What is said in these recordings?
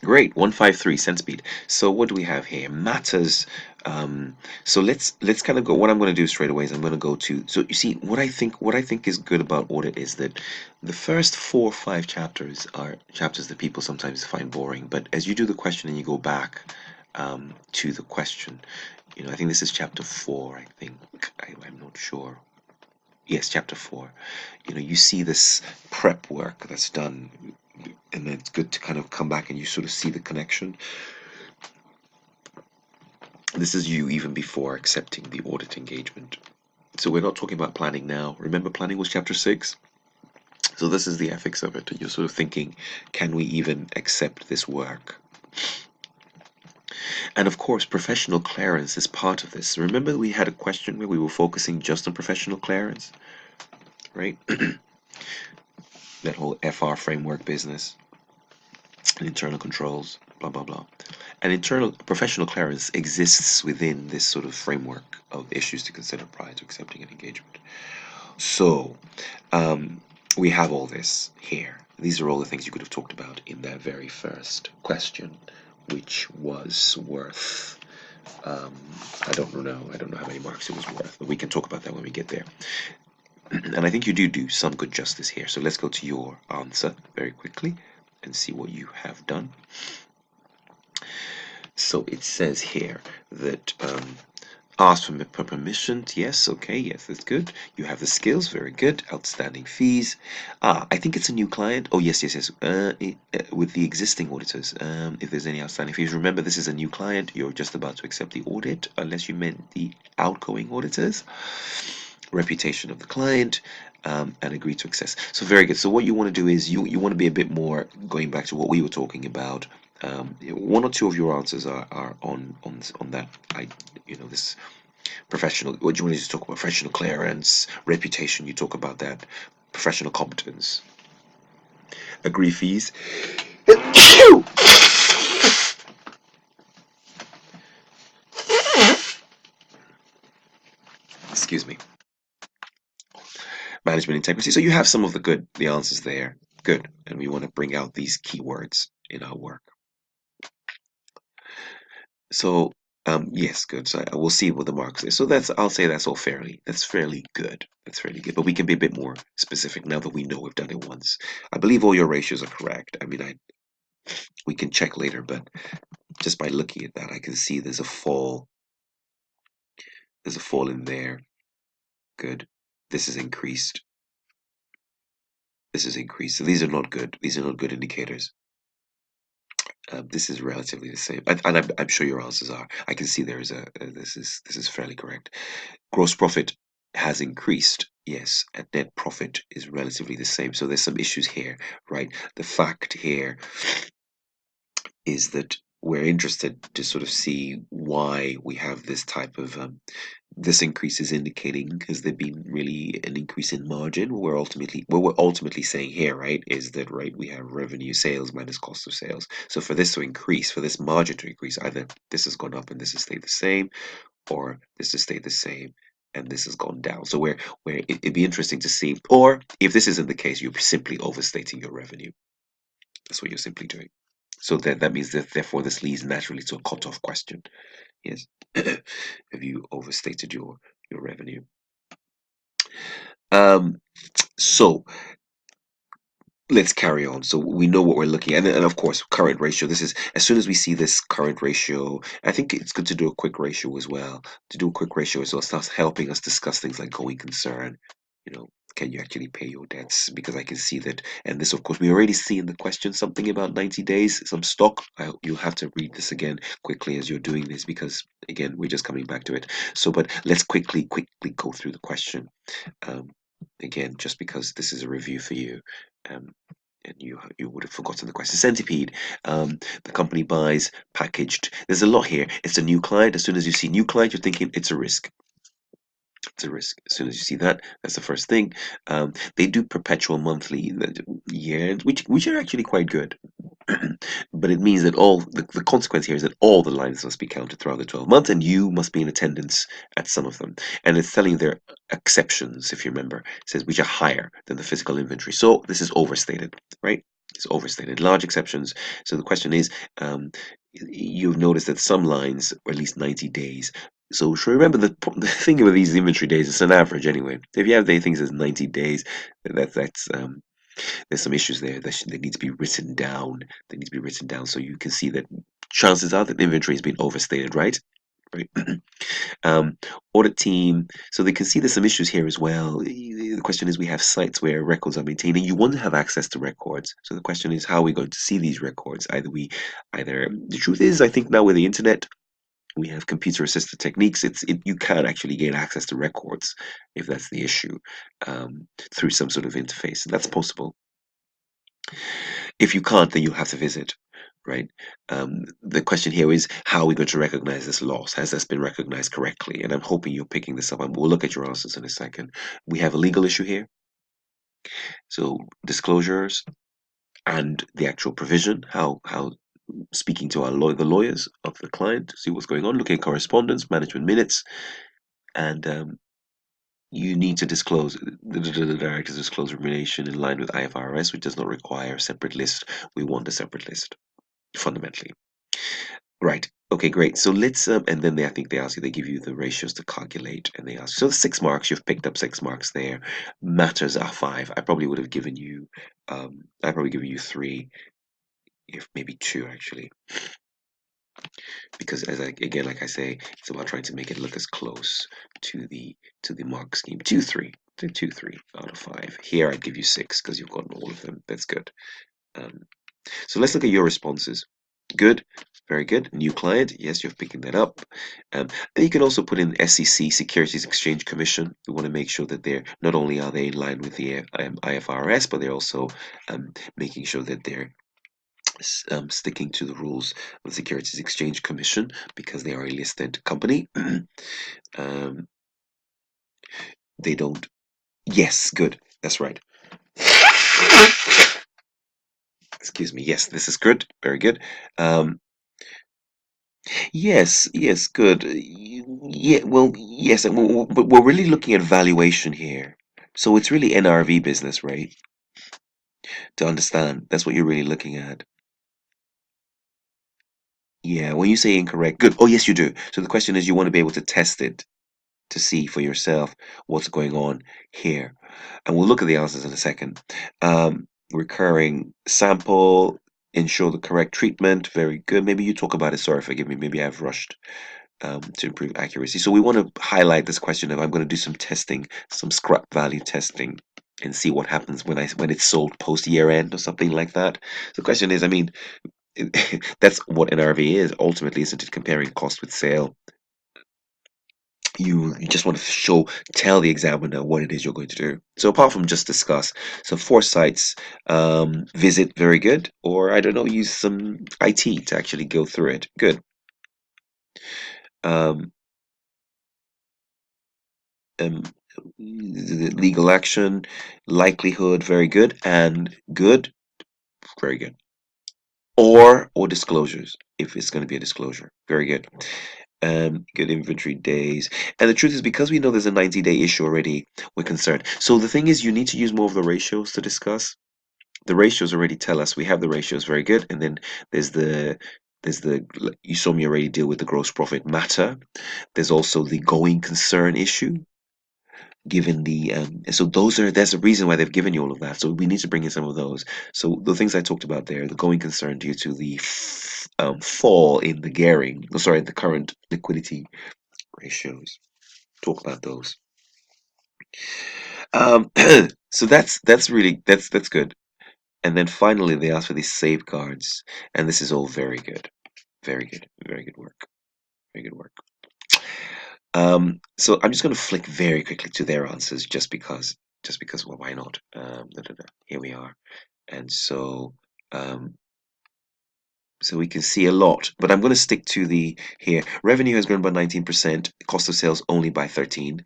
Great, 153 cent speed. So what do we have here? Matters. So let's kind of go. What I'm going to do straight away is I'm going to go to. So you see, what I think is good about audit is that the first 4 or 5 chapters are chapters that people sometimes find boring. But as you do the question and you go back to the question, I think this is chapter 4. I think I'm not sure. Yes, chapter 4. You see this prep work that's done, and then it's good to kind of come back and you sort of see the connection. This is you even before accepting the audit engagement. So we're not talking about planning now. Remember, planning was chapter 6. So this is the ethics of it. And you're sort of thinking, can we even accept this work? And of course, professional clearance is part of this. Remember, we had a question where we were focusing just on professional clearance, right? That whole FR framework business and internal controls, blah, blah, blah. And internal professional clearance exists within this sort of framework of issues to consider prior to accepting an engagement. So we have all this here. These are all the things you could have talked about in that very first question, which was worth, I don't know how many marks it was worth, but we can talk about that when we get there. And I think you do some good justice here. So let's go to your answer very quickly and see what you have done. So it says here that ask for permission. Yes, okay, yes, that's good. You have the skills, very good. Outstanding fees. I think it's a new client. Oh, yes, yes, yes. With the existing auditors, if there's any outstanding fees, remember this is a new client. You're just about to accept the audit, unless you meant the outgoing auditors. Reputation of the client. And agree to access. So very good. So what you want to do is you want to be a bit more going back to what we were talking about. One or two of your answers are on that. This professional. What do you want to talk about? Professional clearance, reputation. You talk about that. Professional competence. Agree fees. Excuse me. Management integrity. So you have some of the answers there. Good. And we want to bring out these keywords in our work. So yes, good. So we'll see what the marks is. So I'll say that's fairly good. That's fairly good. But we can be a bit more specific now that we know we've done it once. I believe all your ratios are correct. I mean, we can check later, but just by looking at that, I can see there's a fall. There's a fall in there. Good. This is increased. This is increased. So these are not good. These are not good indicators. This is relatively the same, and I'm sure your answers are. I can see there is this is fairly correct. Gross profit has increased, yes, and net profit is relatively the same. So there's some issues here, right? The fact here is that we're interested to sort of see why we have this type of this increase is indicating because there'd been really an increase in margin. What we're ultimately saying here, right, is that right we have revenue sales minus cost of sales. So for this to increase, for this margin to increase, either this has gone up and this has stayed the same, or this has stayed the same and this has gone down. So it'd be interesting to see, or if this isn't the case, you're simply overstating your revenue. That's what you're simply doing. So that means that therefore this leads naturally to a cutoff question. Yes. Have you overstated your revenue? So let's carry on. So we know what we're looking at, and of course, current ratio. This is as soon as we see this current ratio, I think it's good to do a quick ratio as well. To do a quick ratio as well starts helping us discuss things like going concern. Can you actually pay your debts? Because I can see that, and this, of course, we already see in the question something about 90 days, some stock. You'll have to read this again quickly as you're doing this because, again, we're just coming back to it. So, but let's quickly go through the question. Um, Again, just because this is a review for you. Um, and you would have forgotten the question. Centipede, the company buys packaged. There's a lot here. It's a new client. As soon as you see new client, you're thinking it's a risk. It's a risk. As soon as you see that, that's the first thing. They do perpetual monthly years, which are actually quite good. But it means that the consequence here is that all the lines must be counted throughout the 12 months, and you must be in attendance at some of them. And it's telling you there are exceptions, if you remember. It says which are higher than the physical inventory. So this is overstated, right? It's overstated. Large exceptions. So the question is, you've noticed that some lines are at least 90 days. So should remember the thing with these inventory days, it's an average anyway. If you have things as 90 days, that's there's some issues there that need to be written down. They need to be written down so you can see that chances are that the inventory has been overstated, right? Right. um, Audit team, so they can see there's some issues here as well. The question is, we have sites where records are maintained, and you want to have access to records. So the question is, how are we going to see these records? Either the truth is, I think now with the internet, we have computer-assisted techniques. You can actually gain access to records if that's the issue, through some sort of interface. That's possible. If you can't, then you'll have to visit, right? The question here is, how are we going to recognize this loss? Has this been recognized correctly? And I'm hoping you're picking this up, and we'll look at your answers in a second. We have a legal issue here. So disclosures and the actual provision, how speaking to the lawyers of the client to see what's going on, looking at correspondence, management minutes, and you need to disclose the directors disclose remuneration in line with IFRS, which does not require a separate list. We want a separate list, fundamentally. Right. Okay, great. So let's and then I think they ask you, they give you the ratios to calculate, and they ask. So 6 marks, you've picked up 6 marks there. Matters are 5. I probably would have given you, I probably given you 3, if maybe 2 actually, because again, like I say, it's about trying to make it look as close to the mark scheme. 2, 3, 2, 3 out of 5. Here I'd give you 6 because you've gotten all of them. That's good. Um, So let's look at your responses. Good, very good. New client, yes, you're picking that up. And you can also put in SEC, Securities Exchange Commission. We want to make sure that they're not only are they in line with the IFRS, but they're also making sure that they're sticking to the rules of the Securities Exchange Commission because they are a listed company. um, they don't. Yes, good. That's right. Excuse me. Yes, this is good. Very good. Um, Yes, yes, good. Yeah, well, yes, but we're really looking at valuation here. So it's really NRV business, right? To understand, that's what you're really looking at. Yeah, when you say incorrect, good. Oh, yes, you do. So the question is, you want to be able to test it to see for yourself what's going on here. And we'll look at the answers in a second. Recurring sample, ensure the correct treatment. Very good. Maybe you talk about it. Sorry, forgive me. Maybe I've rushed. To improve accuracy. So we want to highlight this question of, I'm going to do some testing, some scrap value testing, and see what happens when it's sold post year end or something like that. So the question is, I mean, that's what NRV is ultimately, isn't it? Comparing cost with sale. You just want to tell the examiner what it is you're going to do. So apart from just discuss, so 4 sites, visit, very good, or I don't know, use some IT to actually go through it. Good. Um, um, legal action, likelihood, very good, and good, very good. Or disclosures, if it's going to be a disclosure, very good. Good inventory days. And the truth is, because we know there's a 90-day issue already, we're concerned. So the thing is, you need to use more of the ratios to discuss. The ratios already tell us we have the ratios, very good. And then there's the you saw me already deal with the gross profit matter. There's also the going concern issue, given the so there's a reason why they've given you all of that, so we need to bring in some of those. So the things I talked about there, the going concern due to the fall in the gearing, sorry, the current liquidity ratios, talk about those. um so that's really that's good. And then finally they ask for these safeguards, and this is all very good, very good, very good work, very good work. So I'm just going to flick very quickly to their answers, just because, well, why not? Here we are. And um, so we can see a lot, but I'm going to stick to the here. Revenue has grown by 19%, cost of sales only by 13.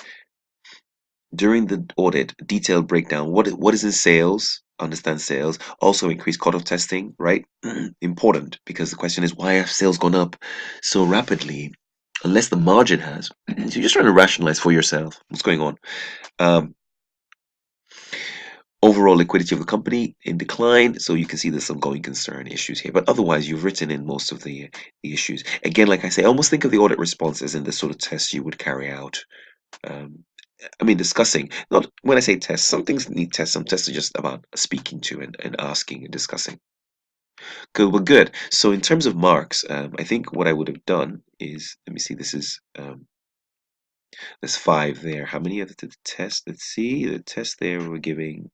During the audit, detailed breakdown. What is in sales? Understand sales. Also increased cutoff testing, right? Important, because the question is, why have sales gone up so rapidly? Unless the margin has. So you're just trying to rationalize for yourself what's going on. Um, Overall liquidity of the company in decline, so you can see there's some going concern issues here. But otherwise, you've written in most of the issues. Again, like I say, almost think of the audit response as in the sort of tests you would carry out. Um, I mean, discussing. Not when I say tests, some things need tests. Some tests are just about speaking to and asking and discussing. Good, well, good. So in terms of marks, I think what I would have done is, let me see, this is there's 5 there. How many are the test? Let's see. The test there we're giving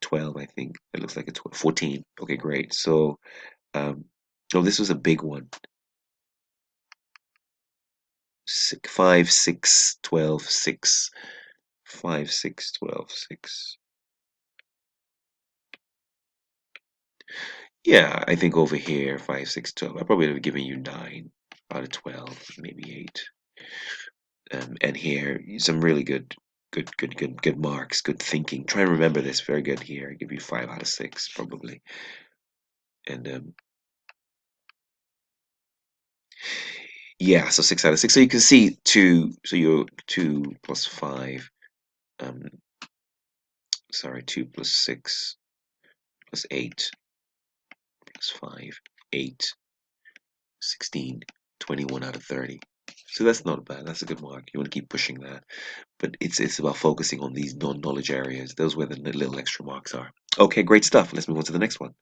12, I think. It looks like a 12, 14. Okay, great. So, oh, this was a big one. 5, 6, 12, 6. 5, 6, 12, 6. Yeah, I think over here, 5, 6, 12. I probably would have given you 9 out of 12, maybe 8. And here, some really good marks, good thinking. Try and remember this. Very good here. I give you 5 out of 6, probably. And yeah, so 6 out of 6. So you can see 2. So you're 2 plus 5. Um, sorry, 2 plus 6 plus 8 plus 5, 8, 16, 21 out of 30. So that's not bad. That's a good mark. You want to keep pushing that. But it's about focusing on these non-knowledge areas. Those where the little extra marks are. Okay, great stuff. Let's move on to the next one.